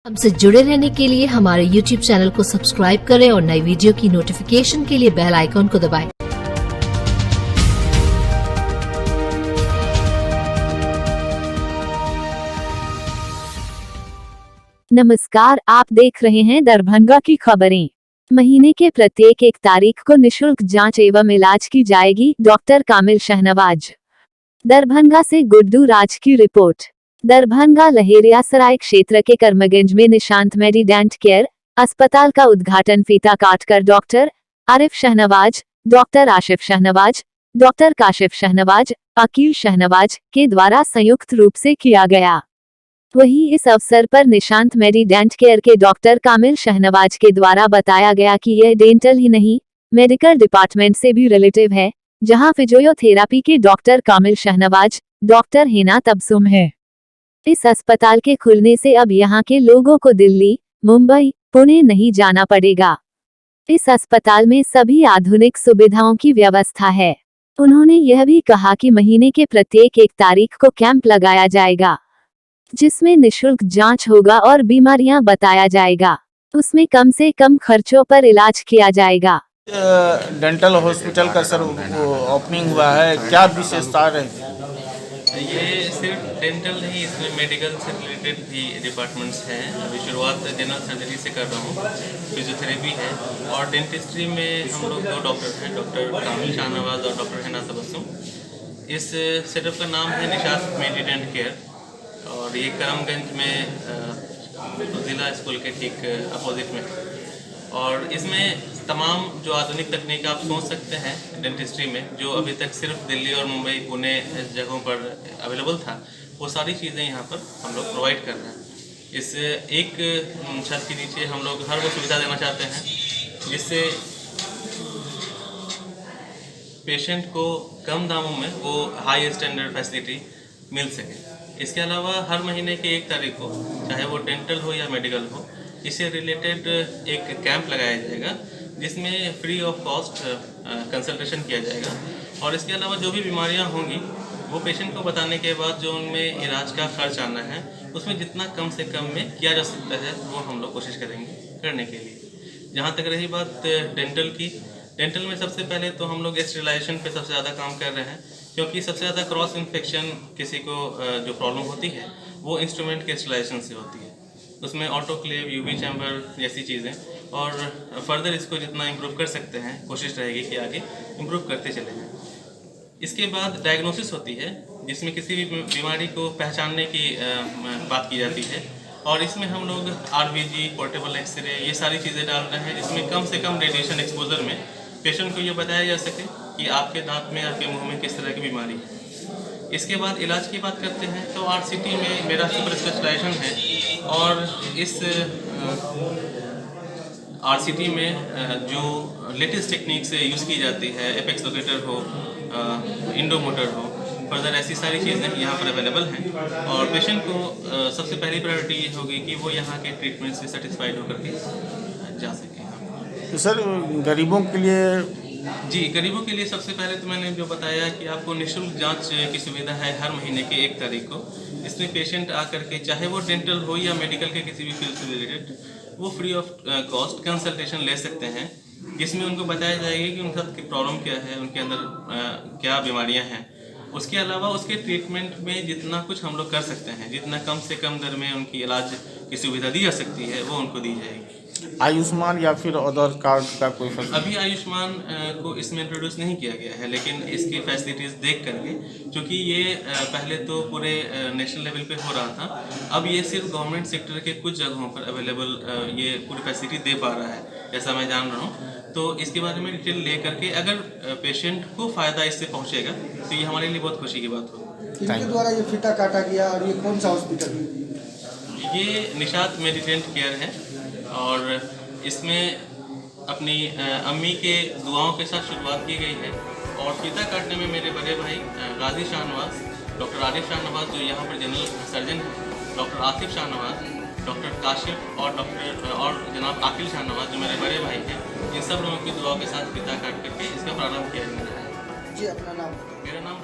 हमसे जुड़े रहने के लिए हमारे YouTube चैनल को सब्सक्राइब करें और नई वीडियो की नोटिफिकेशन के लिए बेल आइकॉन को दबाएं। नमस्कार, आप देख रहे हैं दरभंगा की खबरें। महीने के प्रत्येक 1 तारीख को निशुल्क जांच एवं इलाज की जाएगी। डॉक्टर कामिल शाहनवाज। दरभंगा से गुड्डू राज की रिपोर्ट। दरभंगा लहेरियासराय क्षेत्र के कर्मगंज में निशांत मेडिडेंट केयर अस्पताल का उद्घाटन फीता काटकर doctor Arif Shahnawaz, doctor Ashif Shahnawaz, doctor Kashif Shahnawaz, Akeel Shahnawaz के द्वारा संयुक्त रूप से किया गया। वहीं इस अवसर पर निशांत मेडिडेंट केयर के डॉक्टर कामिल शाहनवाज के द्वारा बताया गया कि यह डेंटल ही नहीं, मेडिकल डिपार्टमेंट से भी रिलेटिव है, जहां फिजियोथेरापी के डॉक्टर कामिल शाहनवाज, डॉक्टर हिना तबसुम है। इस अस्पताल के खुलने से अब यहां के लोगों को दिल्ली, मुंबई, पुणे नहीं जाना पड़ेगा। इस अस्पताल में सभी आधुनिक सुविधाओं की व्यवस्था है। उन्होंने यह भी कहा कि महीने के प्रत्येक 1 तारीख को कैंप लगाया जाएगा, जिसमें निशुल्क जांच होगा और बीमारियां बताया जाएगा। उसमें कम से कम खर्चों पर इलाज किया जाएगा। डेंटल हॉस्पिटल का सर ओपनिंग हुआ है, क्या विशेषता रहेगी? ये सिर्फ डेंटल नहीं, इसमें मेडिकल से रिलेटेड भी डिपार्टमेंट्स हैं। अभी शुरुआत जनरल सर्जरी से कर रहा हूँ, फिजियोथेरेपी है और डेंटिस्ट्री में हम लोग 2 डॉक्टर हैं, डॉक्टर कामिल शाहनवाज और डॉक्टर हिना तबसुम। इस सेटअप का नाम है निशांत मेडिडेंट केयर और ये करमगंज में जिला स्कूल के ठीक अपोजिट में। और इसमें तमाम जो आधुनिक तकनीक आप सोच सकते हैं डेंटिस्ट्री में, जो अभी तक सिर्फ दिल्ली और मुंबई, पुणे जगहों पर अवेलेबल था, वो सारी चीज़ें यहाँ पर हम लोग प्रोवाइड कर रहे हैं। इस एक छत के नीचे हम लोग हर वो सुविधा देना चाहते हैं जिससे पेशेंट को कम दामों में वो हाई स्टैंडर्ड फैसिलिटी मिल सके। इसके अलावा हर महीने के 1 तारीख को, चाहे वो डेंटल हो या मेडिकल हो, इससे रिलेटेड एक कैंप लगाया जाएगा जिसमें फ्री ऑफ कॉस्ट कंसल्टेशन किया जाएगा। और इसके अलावा जो भी बीमारियां होंगी वो पेशेंट को बताने के बाद जो उनमें इलाज का खर्च आना है उसमें जितना कम से कम में किया जा सकता है वो हम लोग कोशिश करेंगे करने के लिए। जहाँ तक रही बात डेंटल की, डेंटल में सबसे पहले तो हम लोग स्टेरिलाइजेशन पे सबसे ज़्यादा काम कर रहे हैं, क्योंकि सबसे ज़्यादा क्रॉस इन्फेक्शन किसी को जो प्रॉब्लम होती है वो इंस्ट्रूमेंट के स्टेरिलाइजेशन से होती है। उसमें ऑटोक्लेव, यूवी चैम्बर जैसी चीज़ें, और फर्दर इसको जितना इम्प्रूव कर सकते हैं कोशिश रहेगी कि आगे इम्प्रूव करते चले जाएं। इसके बाद डायग्नोसिस होती है जिसमें किसी भी बीमारी को पहचानने की बात की जाती है और इसमें हम लोग RBG, पोर्टेबल एक्सरे, ये सारी चीज़ें डाल रहे हैं जिसमें कम से कम रेडिएशन एक्सपोजर में पेशेंट को ये बताया जा सके कि आपके दांत में, आपके मुँह में किस तरह की बीमारी है। इसके बाद इलाज की बात करते हैं तो RCT में मेरा सुपर स्पेशलाइजेशन है और इस RCT में जो लेटेस्ट टेक्निक से यूज़ की जाती है, एपेक्स लोकेटर हो, इंडोमोटर हो, फर्दर ऐसी सारी चीज़ें यहाँ पर अवेलेबल हैं और पेशेंट को सबसे पहली प्रायोरिटी ये होगी कि वो यहाँ के ट्रीटमेंट से सेटिस्फाइड होकर के जा सकें। तो सर गरीबों के लिए जी, गरीबों के लिए सबसे पहले तो मैंने जो बताया कि आपको निःशुल्क जांच की सुविधा है हर महीने के 1 तारीख को। इसमें पेशेंट आकर के, चाहे वो डेंटल हो या मेडिकल के किसी भी फील्ड से रिलेटेड, वो फ्री ऑफ कॉस्ट कंसल्टेशन ले सकते हैं, जिसमें उनको बताया जाएगा कि उनका प्रॉब्लम क्या है, उनके अंदर क्या बीमारियां हैं। उसके अलावा उसके ट्रीटमेंट में जितना कुछ हम लोग कर सकते हैं, जितना कम से कम दर में उनकी इलाज की सुविधा दी जा सकती है वो उनको दी जाएगी। आयुष्मान या फिर अदर कार्ड का कोई फैसिलिटी? अभी आयुष्मान को इसमें इंट्रोड्यूस नहीं किया गया है, लेकिन इसकी फैसिलिटीज़ देख करके, क्योंकि ये पहले तो पूरे नेशनल लेवल पे हो रहा था, अब ये सिर्फ गवर्नमेंट सेक्टर के कुछ जगहों पर अवेलेबल ये पूरी फैसिलिटी दे पा रहा है, ऐसा मैं जान रहा हूँ। तो इसके बारे में डिटेल ले करके अगर पेशेंट को फ़ायदा इससे पहुँचेगा तो ये हमारे लिए बहुत खुशी की बात होगी। इनके द्वारा ये फीता काटा गया और ये कौन सा हॉस्पिटल? ये निशांत मेडिडेंट केयर है और इसमें अपनी अम्मी के दुआओं के साथ शुरुआत की गई है और फीता काटने में मेरे बड़े भाई गाजी शाहनवाज, डॉक्टर आरिफ शाहनवाज जो यहाँ पर जनरल सर्जन हैं, डॉक्टर आसिफ शाहनवाज, डॉक्टर काशिफ और जनाब अकील शाहनवाज जो मेरे बड़े भाई हैं, इन सब लोगों की दुआओं के साथ फीता काट करके इसका प्रारंभ किया गया है। जी, अपना नाम? मेरा नाम